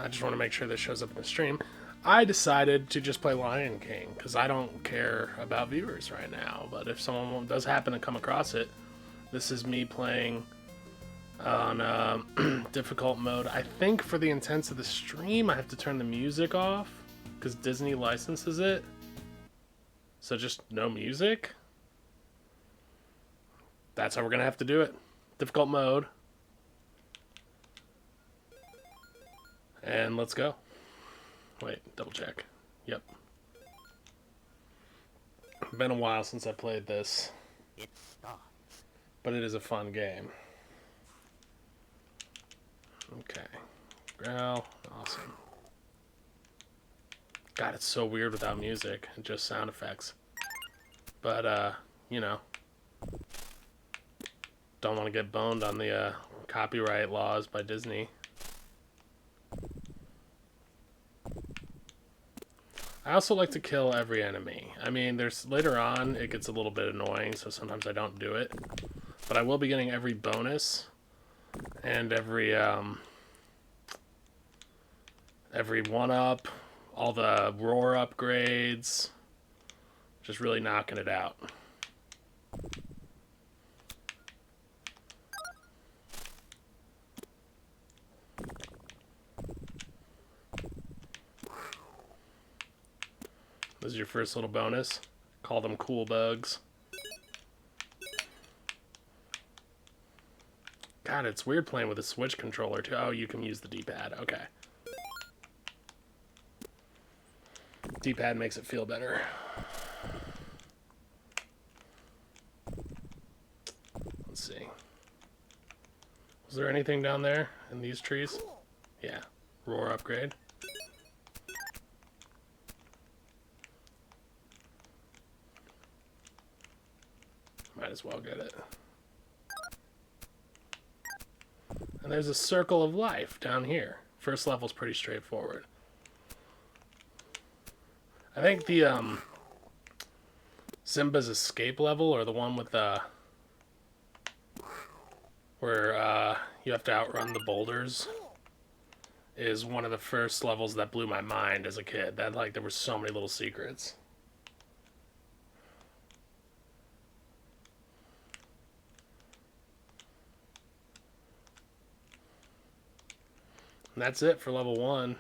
I just want to make sure this shows up in the stream. I decided to just play Lion King because I don't care about viewers right now. But if someone does happen to come across it, this is me playing on difficult mode. I think for the intents of the stream, I have to turn the music off because Disney licenses it. So just no music. That's how we're going to have to do it. Difficult mode. And let's go. Wait, double check. Yep. Been a while since I played this. But it is a fun game. Okay. Growl. Awesome. God, it's so weird without music and just sound effects. But, you know. Don't want to get boned on the copyright laws by Disney. I also like to kill every enemy. I mean, there's later on it gets a little bit annoying, so sometimes I don't do it. But I will be getting every bonus and every 1-up, all the roar upgrades, just really knocking it out. This is your first little bonus. Call them cool bugs. God, it's weird playing with a Switch controller too. Oh, you can use the D-pad. Okay. D-pad makes it feel better. Let's see. Was there anything down there in these trees? Yeah. Roar upgrade. Might as well get it. And there's a circle of life down here. First level's pretty straightforward. I think the Simba's escape level, or the one with the where you have to outrun the boulders, is one of the first levels that blew my mind as a kid. That there were so many little secrets. And that's it for level 1.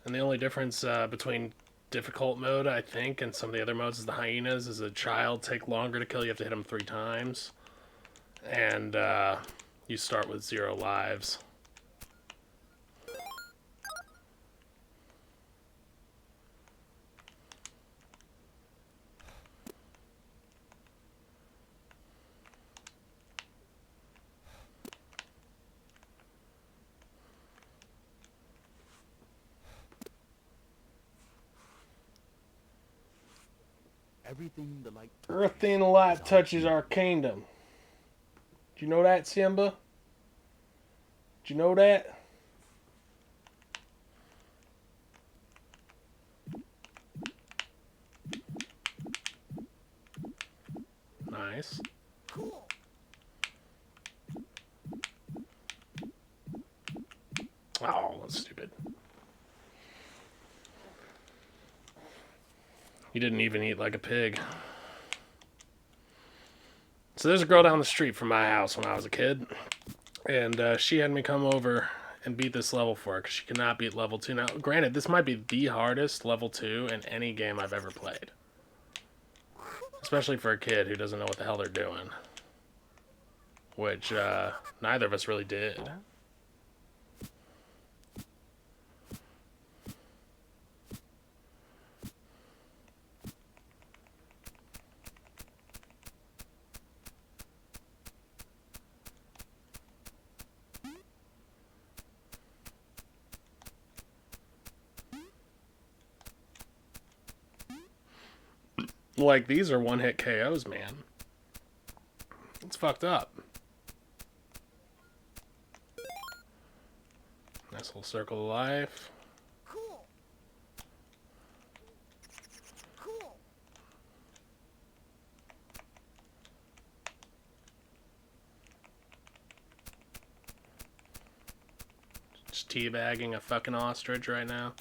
And the only difference between difficult mode, I think, and some of the other modes is the hyenas. As a child, take longer to kill. You have to hit them 3 times. And you start with 0 lives. Everything the light touches our kingdom. Do you know that, Simba? Do you know that? Nice. Oh, that's stupid. You didn't even eat like a pig. So there's a girl down the street from my house when I was a kid. And she had me come over and beat this level for her because she cannot beat level 2. Now, granted, this might be the hardest level 2 in any game I've ever played. Especially for a kid who doesn't know what the hell they're doing. Which neither of us really did. Like, these are one-hit KOs, man. It's fucked up. Nice little circle of life. Just teabagging a fucking ostrich right now.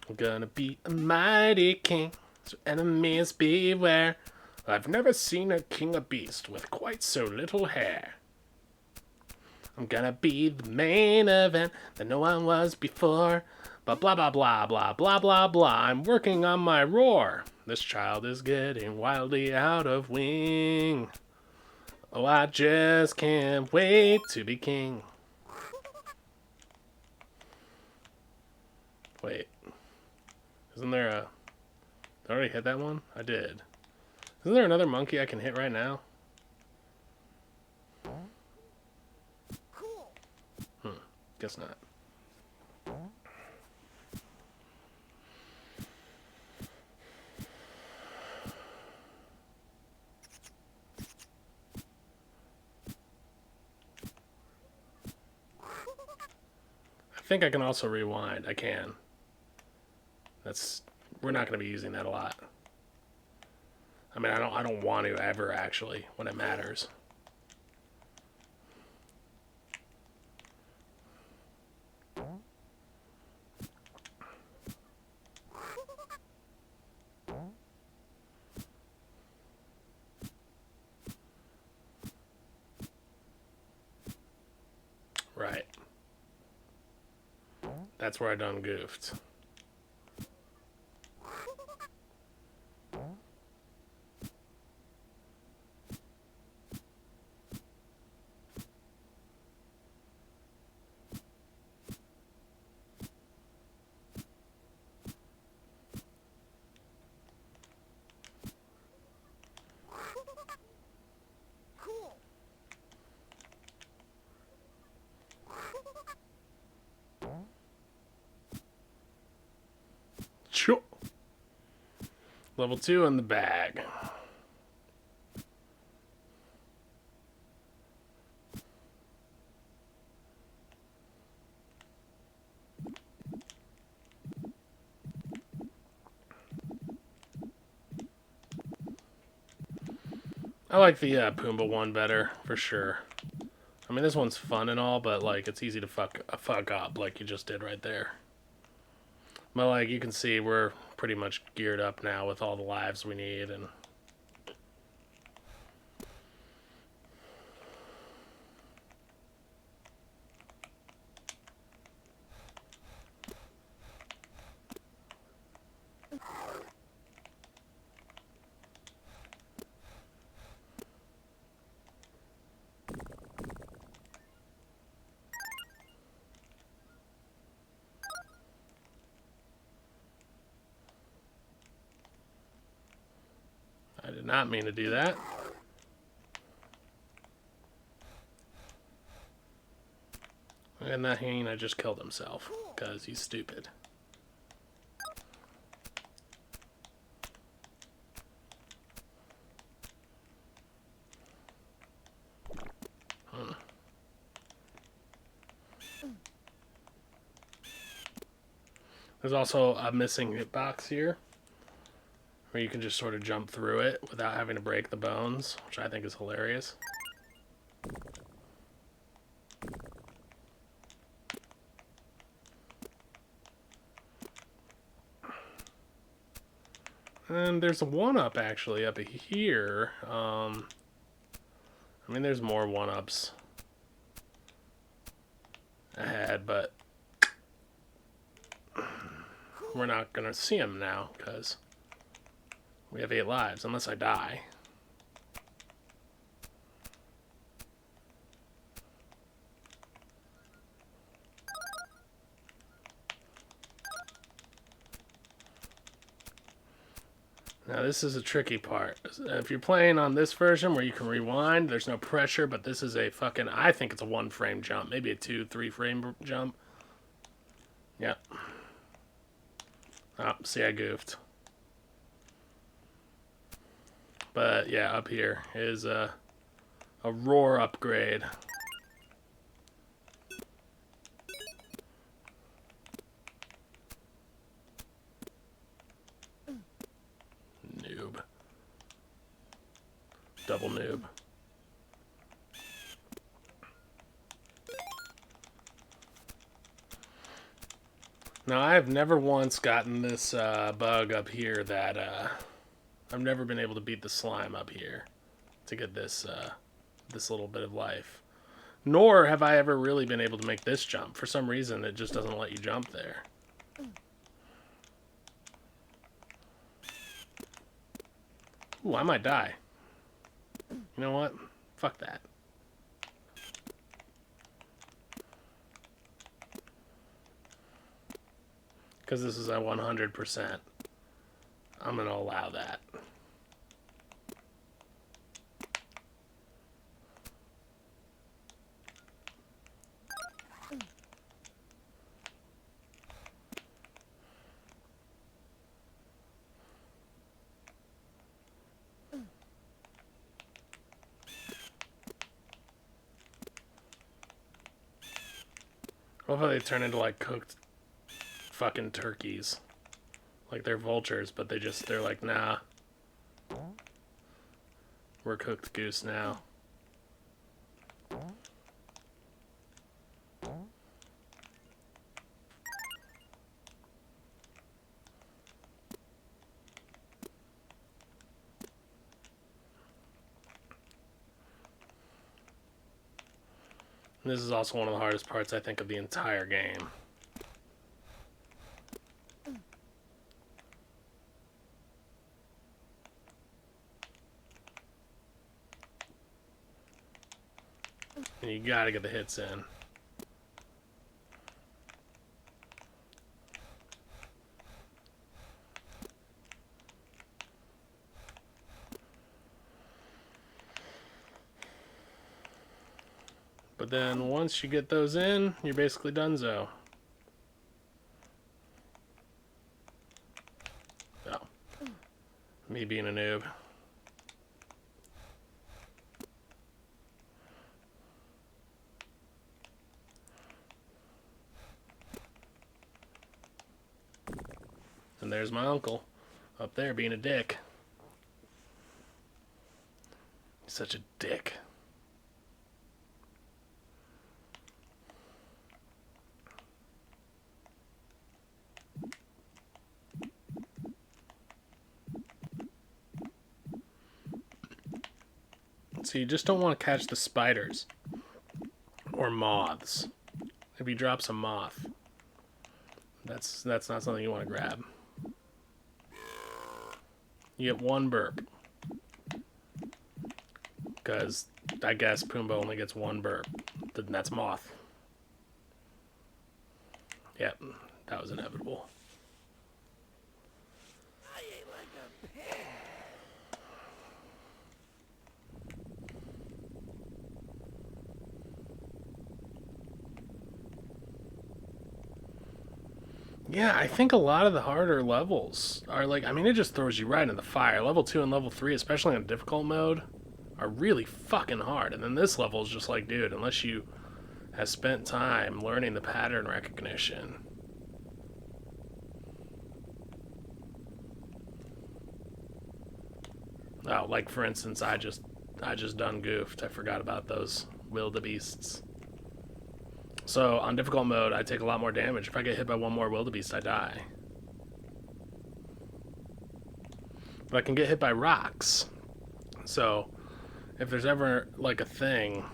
I'm gonna be a mighty king, so enemies beware. I've never seen a king of beast with quite so little hair. I'm gonna be the main event that no one was before. But blah blah blah blah blah blah blah. I'm working on my roar. This child is getting wildly out of wing. Oh, I just can't wait to be king. Wait. Isn't there a... Did I already hit that one? I did. Isn't there another monkey I can hit right now? Guess not. I think I can also rewind. I can. We're not going to be using that a lot. I mean, I don't want to ever, actually, when it matters. Right. That's where I done goofed. Sure. Level 2 in the bag. I like the Pumbaa one better, for sure. I mean, this one's fun and all, but, like, it's easy to fuck up, like you just did right there. But, like, you can see we're pretty much geared up now with all the lives we need, and... I did not mean to do that. And that hyena just killed himself, because he's stupid. There's also a missing hitbox here, where you can just sort of jump through it without having to break the bones, which I think is hilarious. And there's a 1-up actually up here. I mean, there's more 1-ups ahead, but we're not going to see them now because we have 8 lives, unless I die. Now this is a tricky part. If you're playing on this version where you can rewind, there's no pressure, but this is a fucking, I think it's a 1-frame jump, maybe a 2-3 frame jump. Yep. Oh, see, I goofed. But yeah, up here is a roar upgrade. Noob. Double noob. Now, I have never once gotten this bug up here that I've never been able to beat the slime up here to get this this little bit of life. Nor have I ever really been able to make this jump. For some reason, it just doesn't let you jump there. Ooh, I might die. You know what? Fuck that. Because this is at 100%. I'm going to allow that. I love how they turn into like cooked fucking turkeys. Like they're vultures, but they're like, nah. We're cooked goose now. And this is also one of the hardest parts, I think, of the entire game. And you gotta get the hits in. But then once you get those in, you're basically donezo. Oh. Me being a noob. And there's my uncle up there being a dick. He's such a dick. So you just don't want to catch the spiders or moths. If he drops a moth, that's not something you want to grab. You get one burp. Because I guess Pumbaa only gets one burp. Then that's moth. Yep, that was inevitable. Yeah, I think a lot of the harder levels are like, I mean, it just throws you right in the fire. Level 2 and level 3, especially on difficult mode, are really fucking hard. And then this level is just like, dude, unless you have spent time learning the pattern recognition. Oh, like for instance, I just done goofed. I forgot about those wildebeests. So, on difficult mode, I take a lot more damage. If I get hit by one more wildebeest, I die. But I can get hit by rocks. So, if there's ever, like, a thing...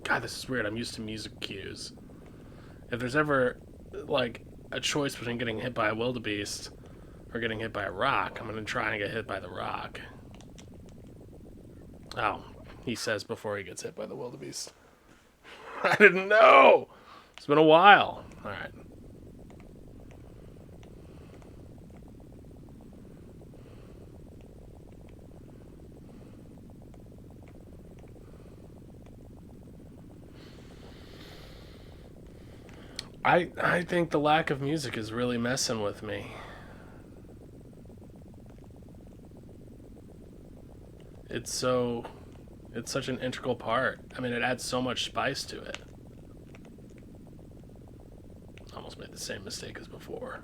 God, this is weird. I'm used to music cues. If there's ever, like, a choice between getting hit by a wildebeest or getting hit by a rock, I'm going to try and get hit by the rock. Oh, he says before he gets hit by the wildebeest. I didn't know! It's been a while. Alright. I think the lack of music is really messing with me. It's such an integral part. I mean, it adds so much spice to it. Almost made the same mistake as before.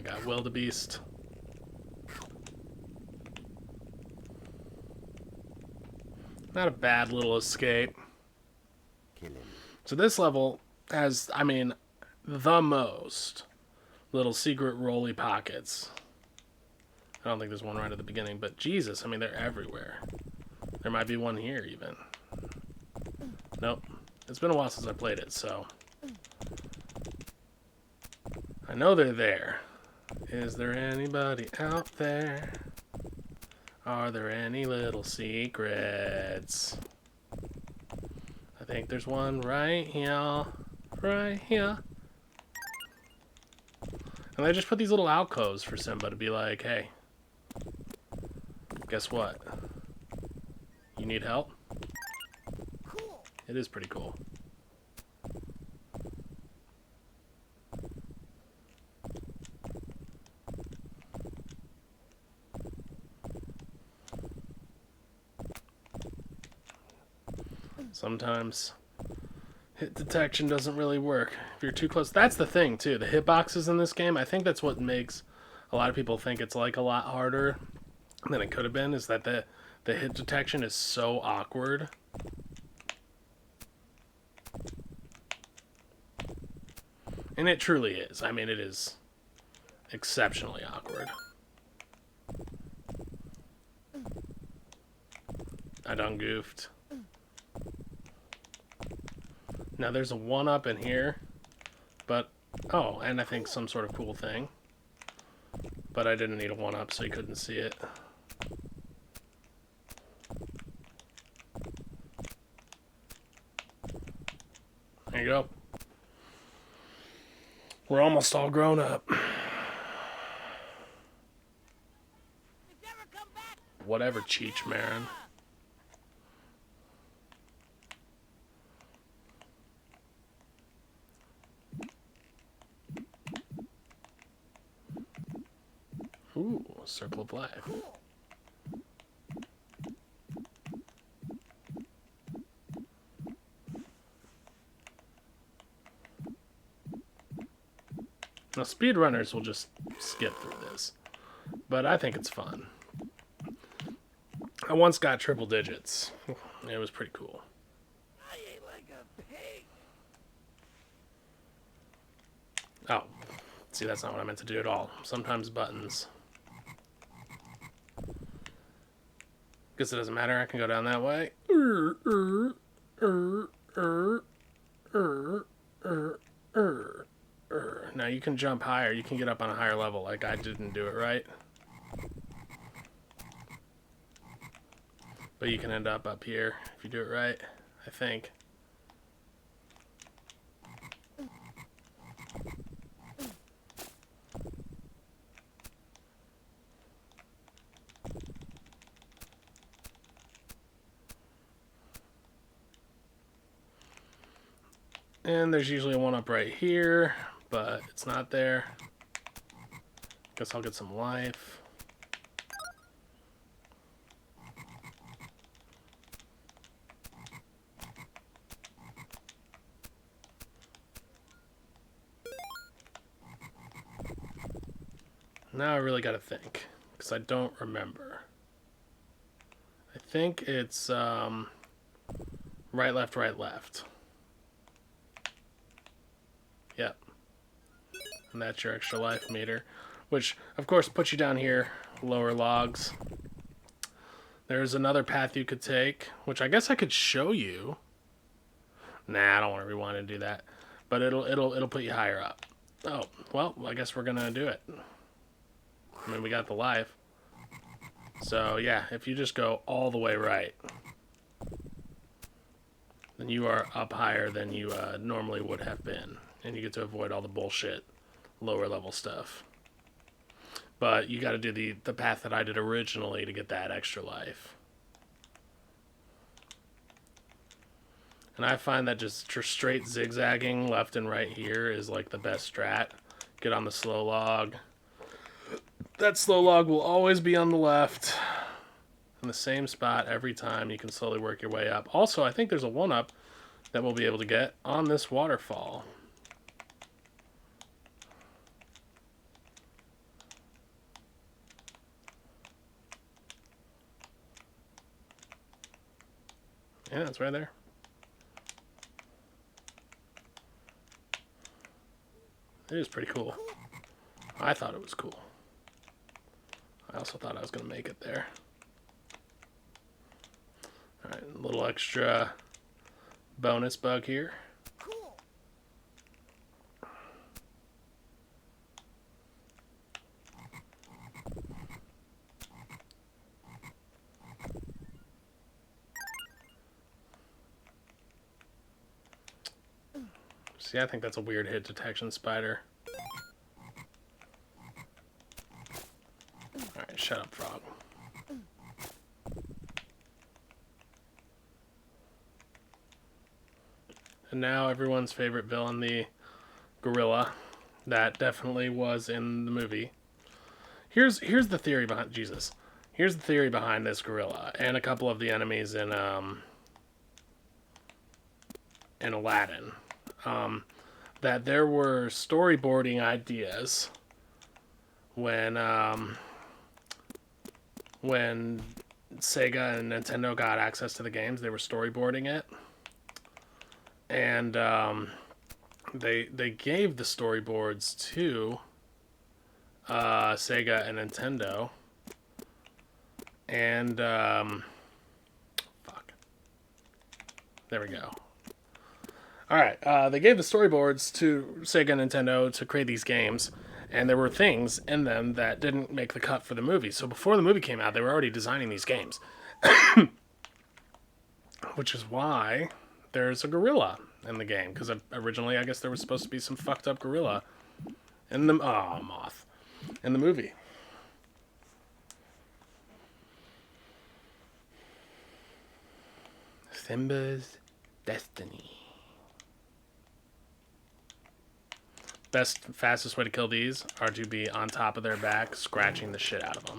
got wildebeest. Not a bad little escape. So this level has, I mean, the most little secret rolly pockets. I don't think there's one right at the beginning, but Jesus, I mean, they're everywhere. There might be one here, even. Nope. It's been a while since I played it, so... I know they're there. Is there anybody out there? Are there any little secrets? I think there's one right here. Right here. And they just put these little alcoves for Simba to be like, hey, guess what? You need help? Cool. It is pretty cool. Sometimes hit detection doesn't really work if you're too close. That's the thing, too. The hitboxes in this game, I think that's what makes a lot of people think it's like a lot harder than it could have been, is that the hit detection is so awkward. And it truly is. I mean, it is exceptionally awkward. I done goofed. Now there's a 1-up in here, but, oh, and I think some sort of cool thing. But I didn't need a 1-up, so you couldn't see it. There you go. We're almost all grown up. Whatever, Cheech Marin. Ooh, circle of life. Now, speedrunners will just skip through this, but I think it's fun. I once got triple digits. It was pretty cool. I ate like a pig. Oh, see, that's not what I meant to do at all. Sometimes buttons. Guess it doesn't matter. I can go down that way. Now you can jump higher. You can get up on a higher level. Like, I didn't do it right. But you can end up here if you do it right, I think. And there's usually a 1-up right here, but it's not there. Guess I'll get some life. Now I really gotta think, because I don't remember. I think it's right, left, right, left. Yep. And that's your extra life meter, which of course puts you down here, lower logs. There's another path you could take, which I guess I could show you. Nah, I don't want to rewind and do that, but it'll put you higher up. Oh, well, I guess we're gonna do it. I mean, we got the life. So yeah, if you just go all the way right, then you are up higher than you normally would have been. And you get to avoid all the bullshit lower level stuff. But you got to do the path that I did originally to get that extra life. And I find that just straight zigzagging left and right here is like the best strat. Get on the slow log. That slow log will always be on the left. In the same spot every time. You can slowly work your way up. Also, I think there's a 1-up that we'll be able to get on this waterfall. Yeah, it's right there. It is pretty cool. I thought it was cool. I also thought I was going to make it there. Alright, a little extra bonus bug here. Cool. See, I think that's a weird hit detection spider. Alright, shut up, frog. And now everyone's favorite villain, the gorilla. That definitely was in the movie. Here's the theory behind Jesus. Here's the theory behind this gorilla and a couple of the enemies in Aladdin. That there were storyboarding ideas when Sega and Nintendo got access to the games. They were storyboarding it, and they gave the storyboards to Sega and Nintendo, and fuck, there we go. All right, they gave the storyboards to Sega and Nintendo to create these games, and there were things in them that didn't make the cut for the movie. So before the movie came out, they were already designing these games, which is why there's a gorilla in the game. Because originally, I guess there was supposed to be some fucked up gorilla in the moth in the movie. Simba's destiny. Fastest way to kill these are to be on top of their back, scratching the shit out of them.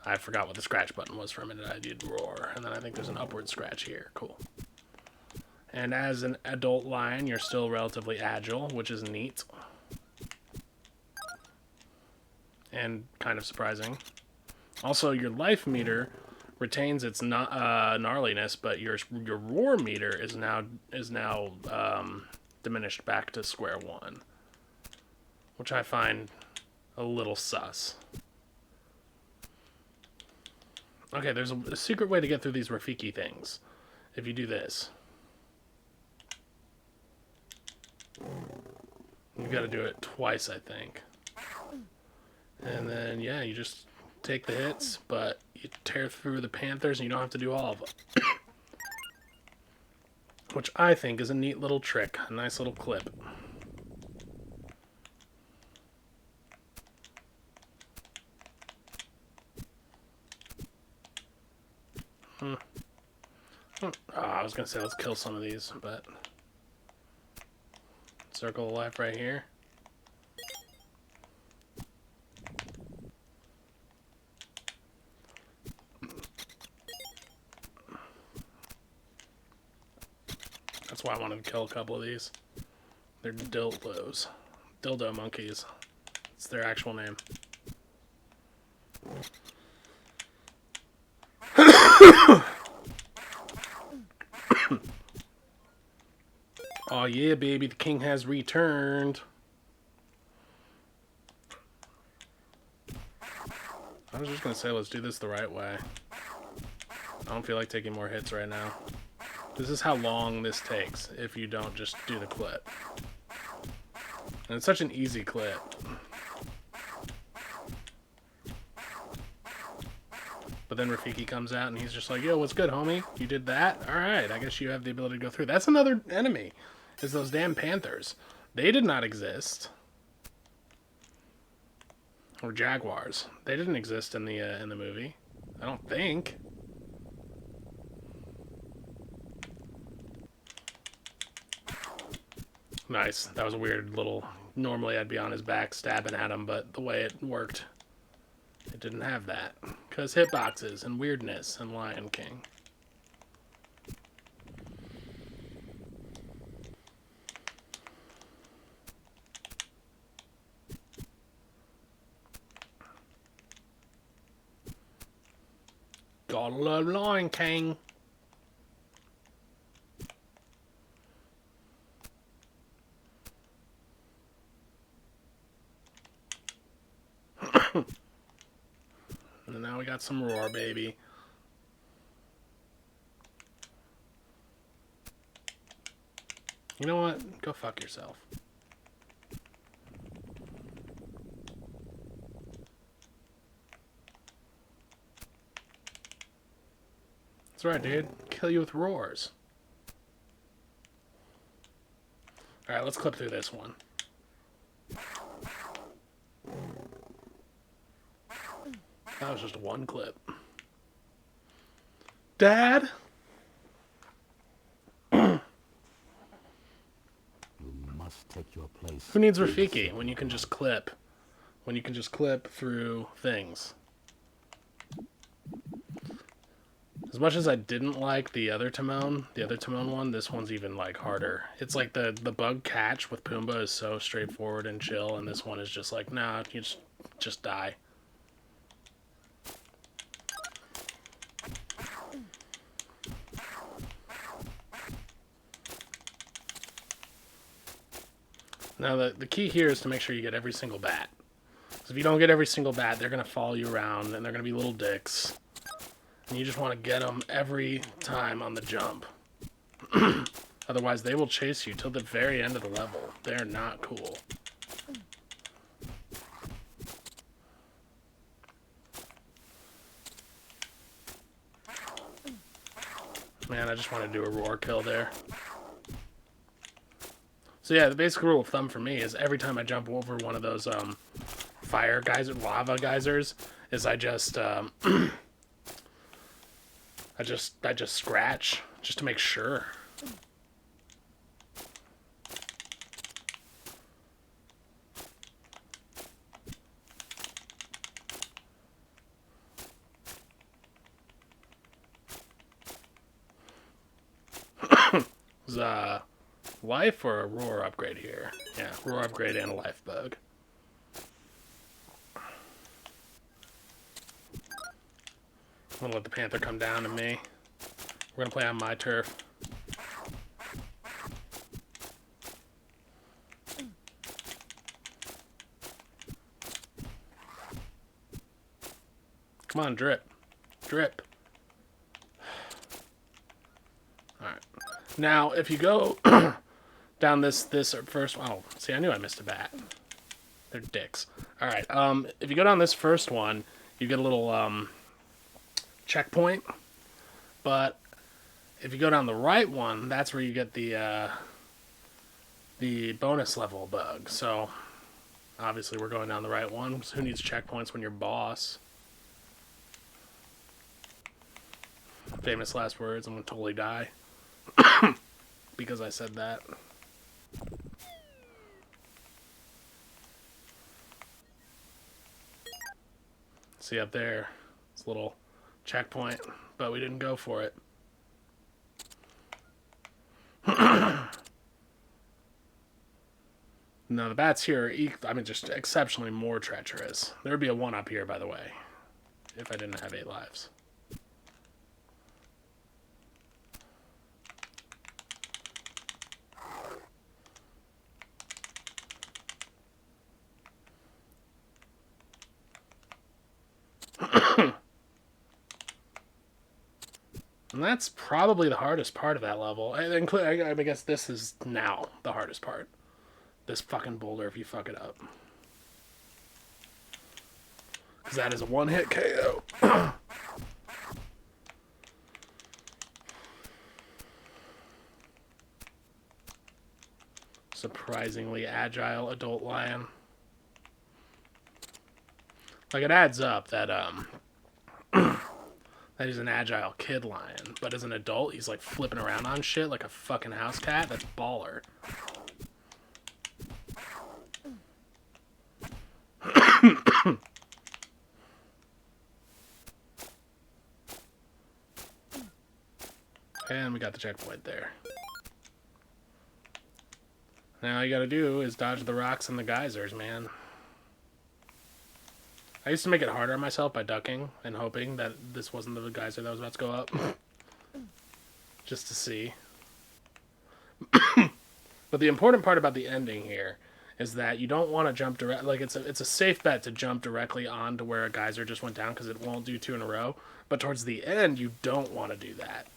I forgot what the scratch button was for a minute. I did roar, and then I think there's an upward scratch here. Cool. And as an adult lion, you're still relatively agile, which is neat. And kind of surprising. Also, your life meter retains its gnarliness, but your roar meter is now diminished back to square one, which I find a little sus. Okay, there's a secret way to get through these Rafiki things. If you do this, you got to do it twice, I think. And then yeah, you just take the hits, but you tear through the panthers, and you don't have to do all of them. Which I think is a neat little trick, a nice little clip. Oh, I was going to say let's kill some of these, but... Circle of life right here. That's why I wanted to kill a couple of these. They're dildos. Dildo monkeys. It's their actual name. Oh yeah, baby, the king has returned. I was just gonna say, let's do this the right way. I don't feel like taking more hits right now. This is how long this takes if you don't just do the clip. And it's such an easy clip. But then Rafiki comes out and he's just like, yo, what's good, homie? You did that? Alright, I guess you have the ability to go through. That's another enemy, is those damn panthers. They did not exist. Or jaguars. They didn't exist in the movie. I don't think. Nice. That was a weird little... Normally I'd be on his back stabbing at him, but the way it worked, it didn't have that. Because hitboxes and weirdness and Lion King. Gotta love Lion King. And now we got some roar, baby. You know what? Go fuck yourself. That's right, dude. Kill you with roars. Alright, let's clip through this one. That was just one clip. Dad? You must take your place. Who needs Rafiki when you can just clip? When you can just clip through things. As much as I didn't like the other Timon one, this one's even like harder. It's like the bug catch with Pumbaa is so straightforward and chill, and this one is just like, nah, you just die. Now the key here is to make sure you get every single bat. Because if you don't get every single bat, they're going to follow you around, and they're going to be little dicks. And you just want to get them every time on the jump. Otherwise, they will chase you till the very end of the level. They're not cool. Man, I just want to do a roar kill there. So yeah, the basic rule of thumb for me is every time I jump over one of those fire geyser, lava geysers, is I just I just scratch just to make sure. Is life or a roar upgrade here? Yeah, roar upgrade and a life bug. I'm gonna let the panther come down to me. We're gonna play on my turf. Come on, drip. Drip. Alright. Now, if you go down this first... Oh, see, I knew I missed a bat. They're dicks. Alright, if you go down this first one, you get a little, checkpoint. But if you go down the right one, that's where you get the bonus level bug. So, obviously, we're going down the right one. So who needs checkpoints when you're boss? Famous last words, I'm gonna totally die. Because I said that. See up there, it's a little checkpoint, but we didn't go for it. No, the bats here are, just exceptionally more treacherous. There would be a 1-up here, by the way, if I didn't have 8 lives. And that's probably the hardest part of that level. I guess this is now the hardest part. This fucking boulder if you fuck it up. Because that is a one-hit KO. Surprisingly agile adult lion. Like, it adds up that, that he's an agile kid lion, but as an adult, he's like flipping around on shit like a fucking house cat. That's baller. And we got the checkpoint there. Now all you gotta do is dodge the rocks and the geysers, man. I used to make it harder on myself by ducking and hoping that this wasn't the geyser that was about to go up. Just to see. But the important part about the ending here is that you don't want to jump direct. Like it's a safe bet to jump directly onto where a geyser just went down because it won't do two in a row. But towards the end, you don't want to do that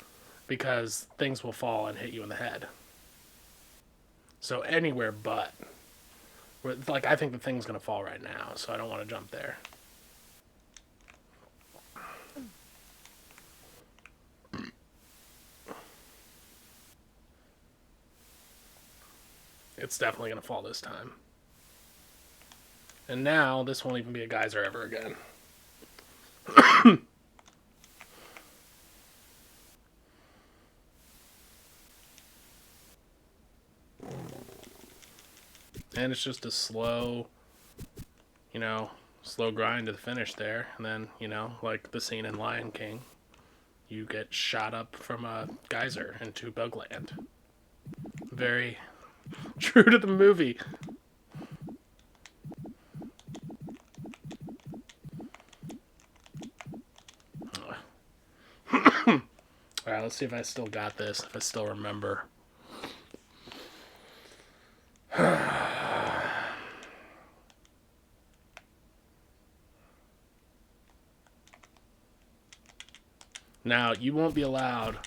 because things will fall and hit you in the head. So anywhere but. Like, I think the thing's going to fall right now, so I don't want to jump there. It's definitely going to fall this time. And now, this won't even be a geyser ever again. And it's just a slow, slow grind to the finish there. And then, like the scene in Lion King, you get shot up from a geyser into Bugland. Very true to the movie. Alright, let's see if I still got this, if I still remember. Now, you won't be allowed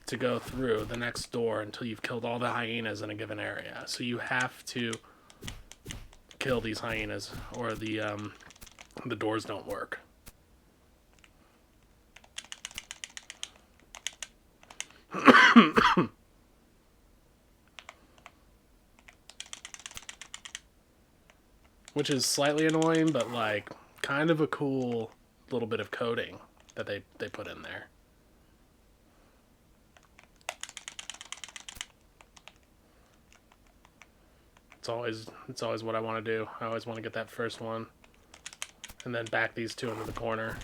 to go through the next door until you've killed all the hyenas in a given area. So you have to kill these hyenas or the doors don't work. Which is slightly annoying, but like kind of a cool little bit of coding that they put in there. It's always what I want to do. I always want to get that first one and then back these two into the corner.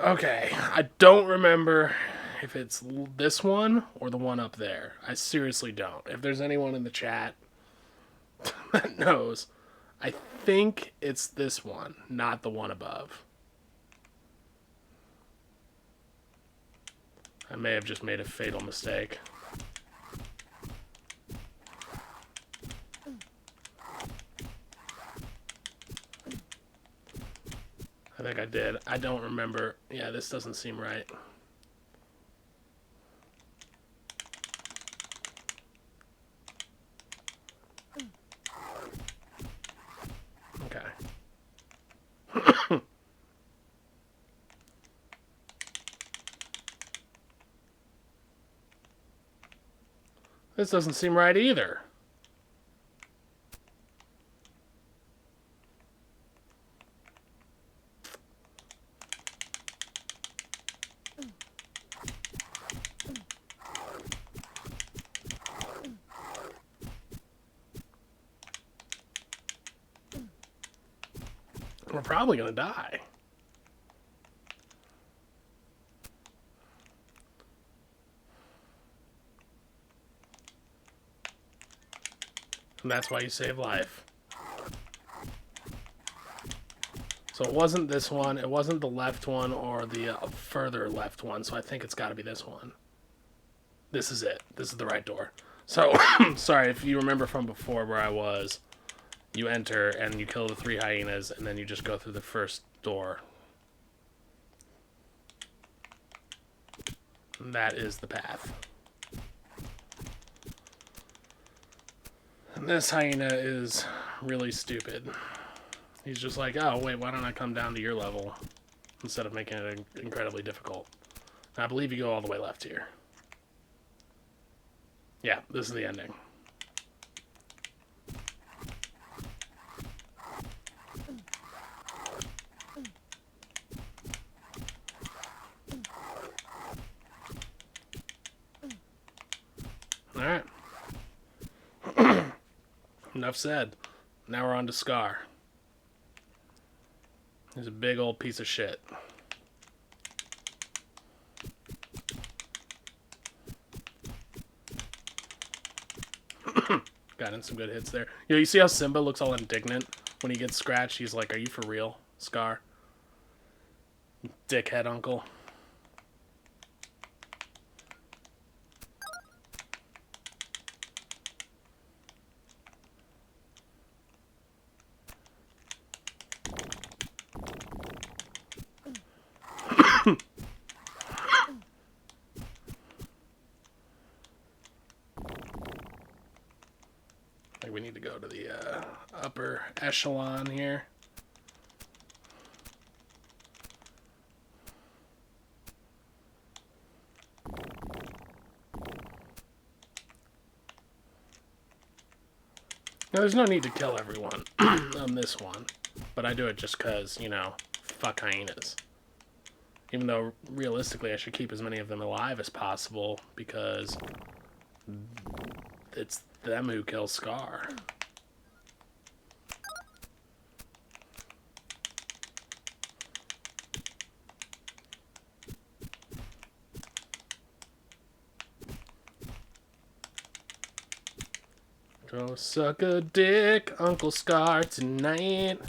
Okay, I don't remember if it's this one or the one up there. I seriously don't. If there's anyone in the chat that knows, I think it's this one, not the one above. I may have just made a fatal mistake. I think I did. I don't remember. Yeah, this doesn't seem right. Okay. This doesn't seem right either. We're probably gonna die. And that's why you save life. So it wasn't this one, it wasn't the left one or the further left one, so I think it's gotta be this one. This is it. This is the right door. So, sorry, if you remember from before where I was, you enter and you kill the 3 hyenas and then you just go through the first door. And that is the path. And this hyena is really stupid. He's just like, oh, wait, why don't I come down to your level instead of making it incredibly difficult? And I believe you go all the way left here. Yeah, this is the ending. Alright. Enough said. Now we're on to Scar. He's a big old piece of shit. Got in some good hits there. You see how Simba looks all indignant when he gets scratched? He's like, are you for real, Scar? Dickhead uncle. think we need to go to the upper echelon here. Now, there's no need to kill everyone on this one, but I do it just because, you know, fuck hyenas. Even though, realistically, I should keep as many of them alive as possible, because it's them who kill Scar. Go suck a dick, Uncle Scar, tonight.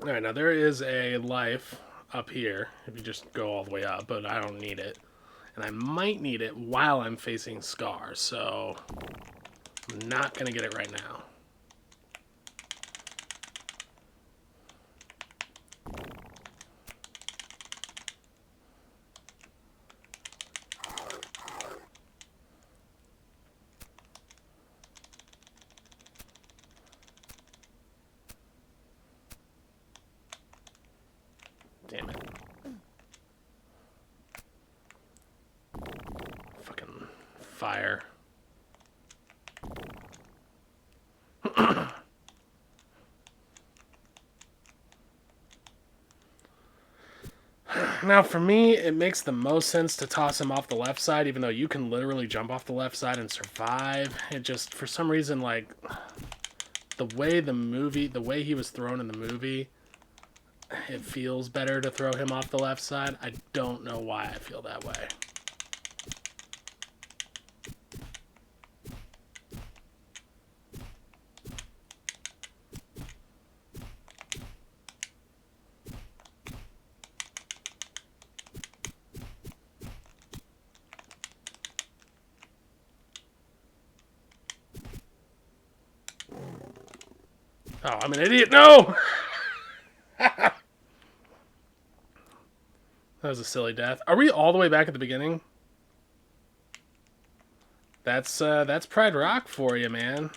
Alright, now there is a life up here, if you just go all the way up, but I don't need it. And I might need it while I'm facing Scar, so I'm not going to get it right now. Damn it. Fucking fire. Now, for me, it makes the most sense to toss him off the left side, even though you can literally jump off the left side and survive. It just, for some reason, like, the way he was thrown in the movie, it feels better to throw him off the left side. I don't know why I feel that way. Oh, I'm an idiot. No! That was a silly death. Are we all the way back at the beginning? That's Pride Rock for you, man.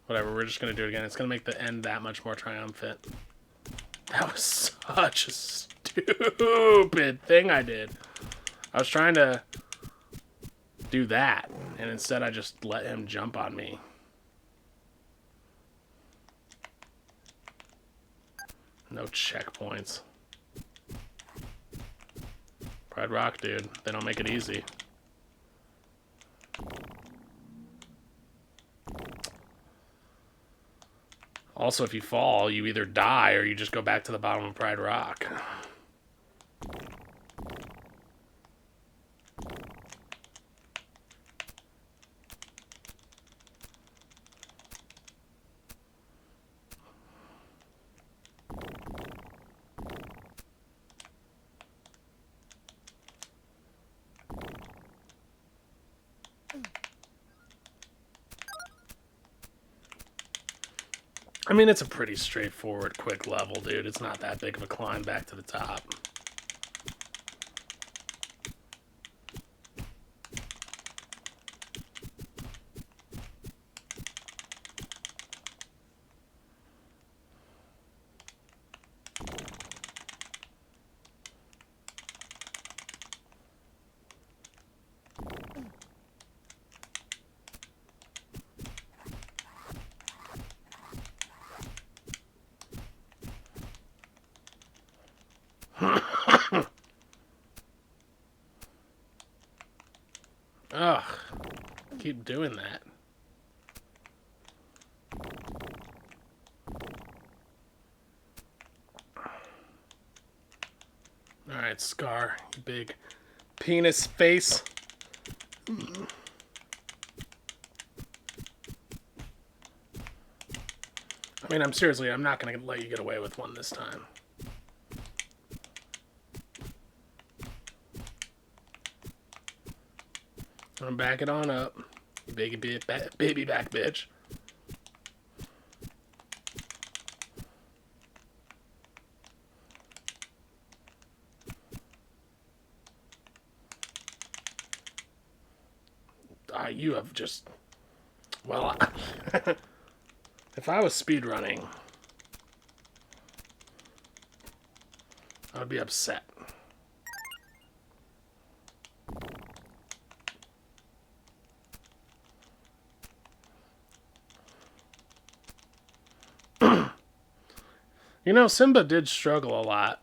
Whatever, we're just gonna do it again. It's gonna make the end that much more triumphant. That was such a stupid thing I did. I was trying to do that, and instead I just let him jump on me. No checkpoints. Pride Rock, dude. They don't make it easy. Also, if you fall, you either die or you just go back to the bottom of Pride Rock. I mean, it's a pretty straightforward, quick level, dude. It's not that big of a climb back to the top. Ugh. Keep doing that. Alright, Scar, you big penis face. I mean, I'm not gonna let you get away with one this time. I'm gonna back it on up. You baby back bitch. You have just... Well, if I was speedrunning, I would be upset. You know, Simba did struggle a lot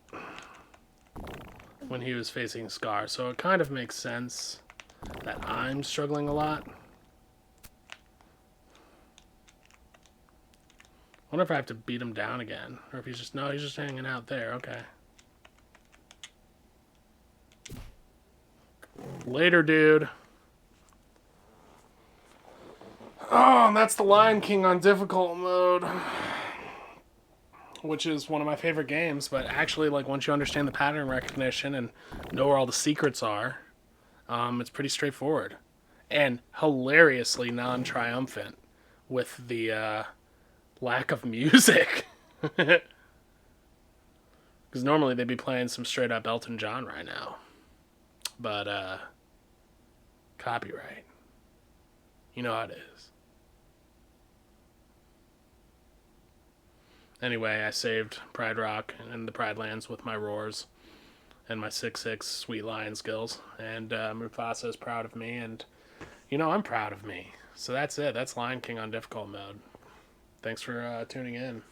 when he was facing Scar, so it kind of makes sense that I'm struggling a lot. I wonder if I have to beat him down again, or if he's just... No, he's just hanging out there. Okay. Later, dude. Oh, and that's the Lion King on difficult mode, which is one of my favorite games. But actually, like, once you understand the pattern recognition and know where all the secrets are, it's pretty straightforward and hilariously non-triumphant with the lack of music. Because normally they'd be playing some straight up Elton John right now, but copyright. You know how it is. Anyway, I saved Pride Rock and the Pride Lands with my roars and my 6-6 sweet lion skills. And Mufasa is proud of me, and, you know, I'm proud of me. So that's it. That's Lion King on difficult mode. Thanks for tuning in.